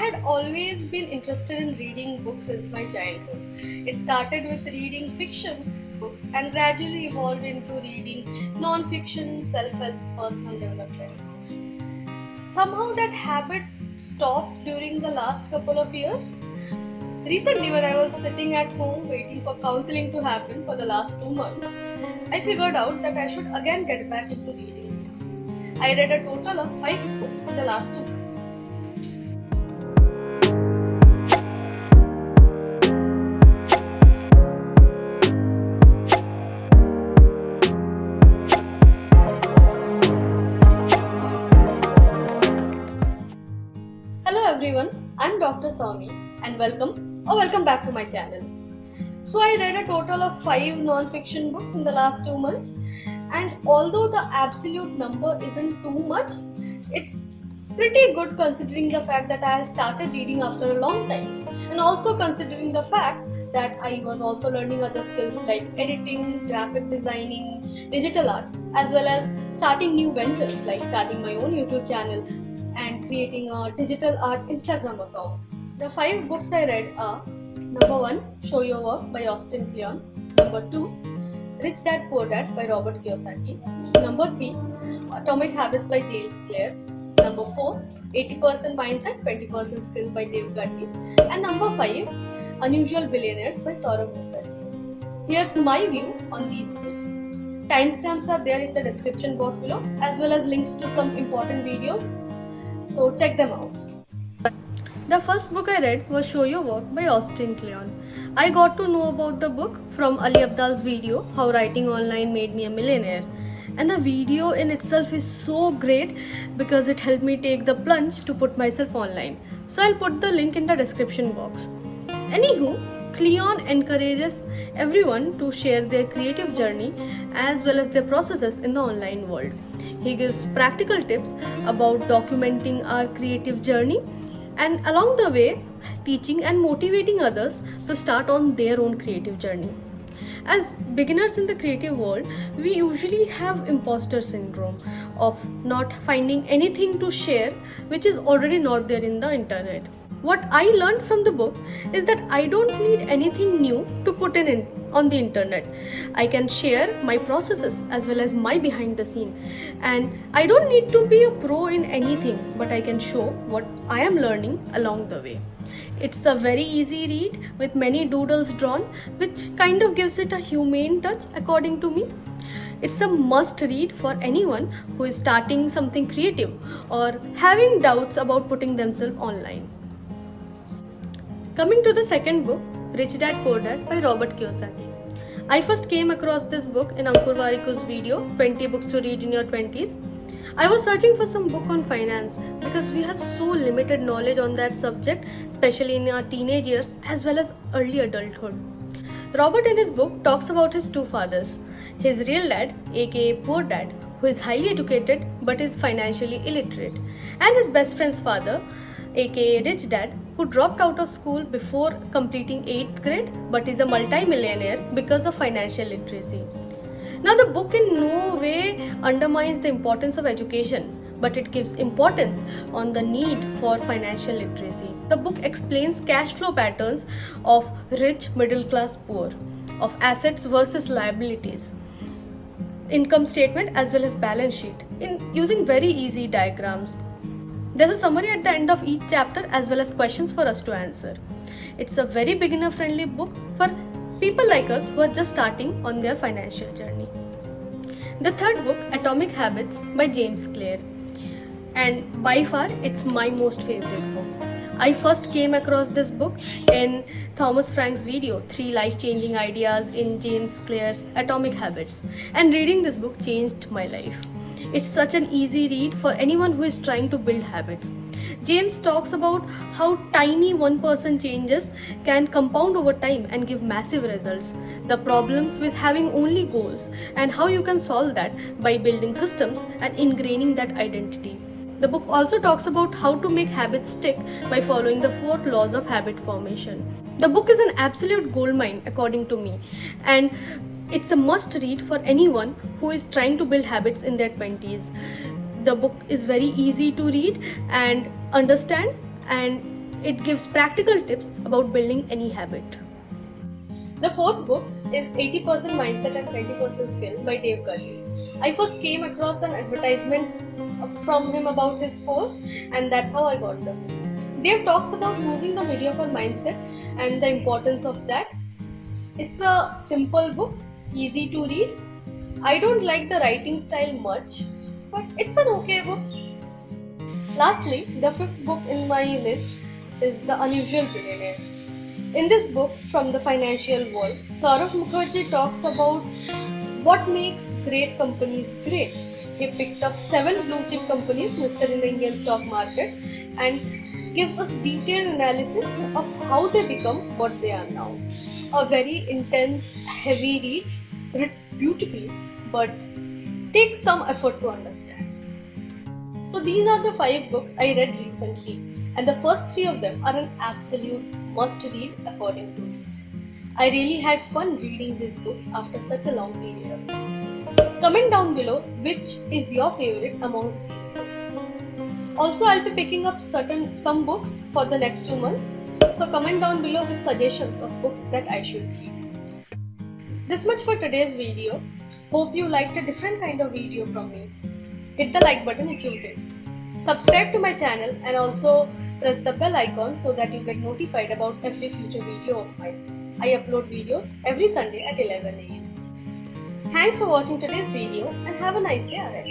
had always been interested in reading books since my childhood. It started with reading fiction books and gradually evolved into reading non-fiction, self-help, personal development books. Somehow that habit stopped during the last couple of years. Recently, when I was sitting at home waiting for counseling to happen for the last 2 months, I figured out that I should again get back into reading books. I read a total of 5 books in the last 2 months. Hello everyone, I'm Dr. Swami and welcome back to my channel. So I read a total of 5 non-fiction books in the last 2 months, and although the absolute number isn't too much, it's pretty good considering the fact that I started reading after a long time, and also considering the fact that I was also learning other skills like editing, graphic designing, digital art, as well as starting new ventures like starting my own YouTube channel and creating a digital art Instagram account. The 5 books I read are: number 1, Show Your Work by Austin Kleon; number 2, Rich Dad Poor Dad by Robert Kiyosaki; number 3, Atomic Habits by James Clear; number 4, 80% Mindset, 20% Skill by Dave Gutty; and number 5, Unusual Billionaires by Saurabh Mukherjee. Here's my view on these books. Timestamps are there in the description box below, as well as links to some important videos, so check them out. The first book I read was Show Your Work by Austin Kleon. I got to know about the book from Ali Abdal's video, How Writing Online Made Me a Millionaire. And the video in itself is so great because it helped me take the plunge to put myself online. So I'll put the link in the description box. Anywho, Kleon encourages everyone to share their creative journey as well as their processes in the online world. He gives practical tips about documenting our creative journey, and along the way teaching and motivating others to start on their own creative journey. As beginners in the creative world, we usually have imposter syndrome of not finding anything to share which is already not there in the internet. What I learned from the book is that I don't need anything new to put in on the internet. I can share my processes as well as my behind the scene, and I don't need to be a pro in anything, but I can show what I am learning along the way. It's a very easy read with many doodles drawn, which kind of gives it a humane touch according to me. It's a must read for anyone who is starting something creative or having doubts about putting themselves online. Coming to the second book, Rich Dad Poor Dad by Robert Kiyosaki. I first came across this book in Ankur Wariku's video, 20 books to read in your 20s. I was searching for some book on finance because we have so limited knowledge on that subject, especially in our teenage years as well as early adulthood. Robert in his book talks about his 2 fathers, his real dad, aka Poor Dad, who is highly educated but is financially illiterate, and his best friend's father, aka Rich Dad, who dropped out of school before completing 8th grade but is a multi-millionaire because of financial literacy. Now, the book in no way undermines the importance of education, but it gives importance on the need for financial literacy. The book explains cash flow patterns of rich, middle class, poor, of assets versus liabilities, income statement as well as balance sheet, in using very easy diagrams. There's a summary at the end of each chapter as well as questions for us to answer. It's a very beginner friendly book for people like us who are just starting on their financial journey. The third book, Atomic Habits by James Clear, and by far it's my most favorite book. I first came across this book in Thomas Frank's video, 3 life-changing ideas in James Clear's Atomic Habits, and reading this book changed my life. It's such an easy read for anyone who is trying to build habits. James talks about how tiny 1% changes can compound over time and give massive results, the problems with having only goals, and how you can solve that by building systems and ingraining that identity. The book also talks about how to make habits stick by following the 4 laws of habit formation. The book is an absolute goldmine according to me, and it's a must read for anyone who is trying to build habits in their 20s. The book is very easy to read and understand, and it gives practical tips about building any habit. The fourth book is 80% Mindset and 20% Skill by Dave Curley. I first came across an advertisement from him about his course, and that's how I got them. Dave talks about losing the mediocre mindset and the importance of that. It's a simple book, easy to read. I don't like the writing style much, but it's an okay book. Lastly, the fifth book in my list is The Unusual Billionaires. In this book from the financial world, Saurav Mukherjee talks about what makes great companies great. He picked up 7 blue chip companies listed in the Indian stock market and gives us detailed analysis of how they become what they are now. A very intense, heavy read, written beautifully, but takes some effort to understand. So these are the 5 books I read recently, and the first 3 of them are an absolute must read according to me. I really had fun reading these books after such a long period. Comment down below which is your favorite amongst these books. Also, I'll be picking up some books for the next 2 months, so comment down below with suggestions of books that I should read. This much for today's video. Hope you liked a different kind of video from me. Hit the like button if you did. Subscribe to my channel and also press the bell icon so that you get notified about every future video of mine. I upload videos every Sunday at 11 AM. Thanks for watching today's video and have a nice day ahead.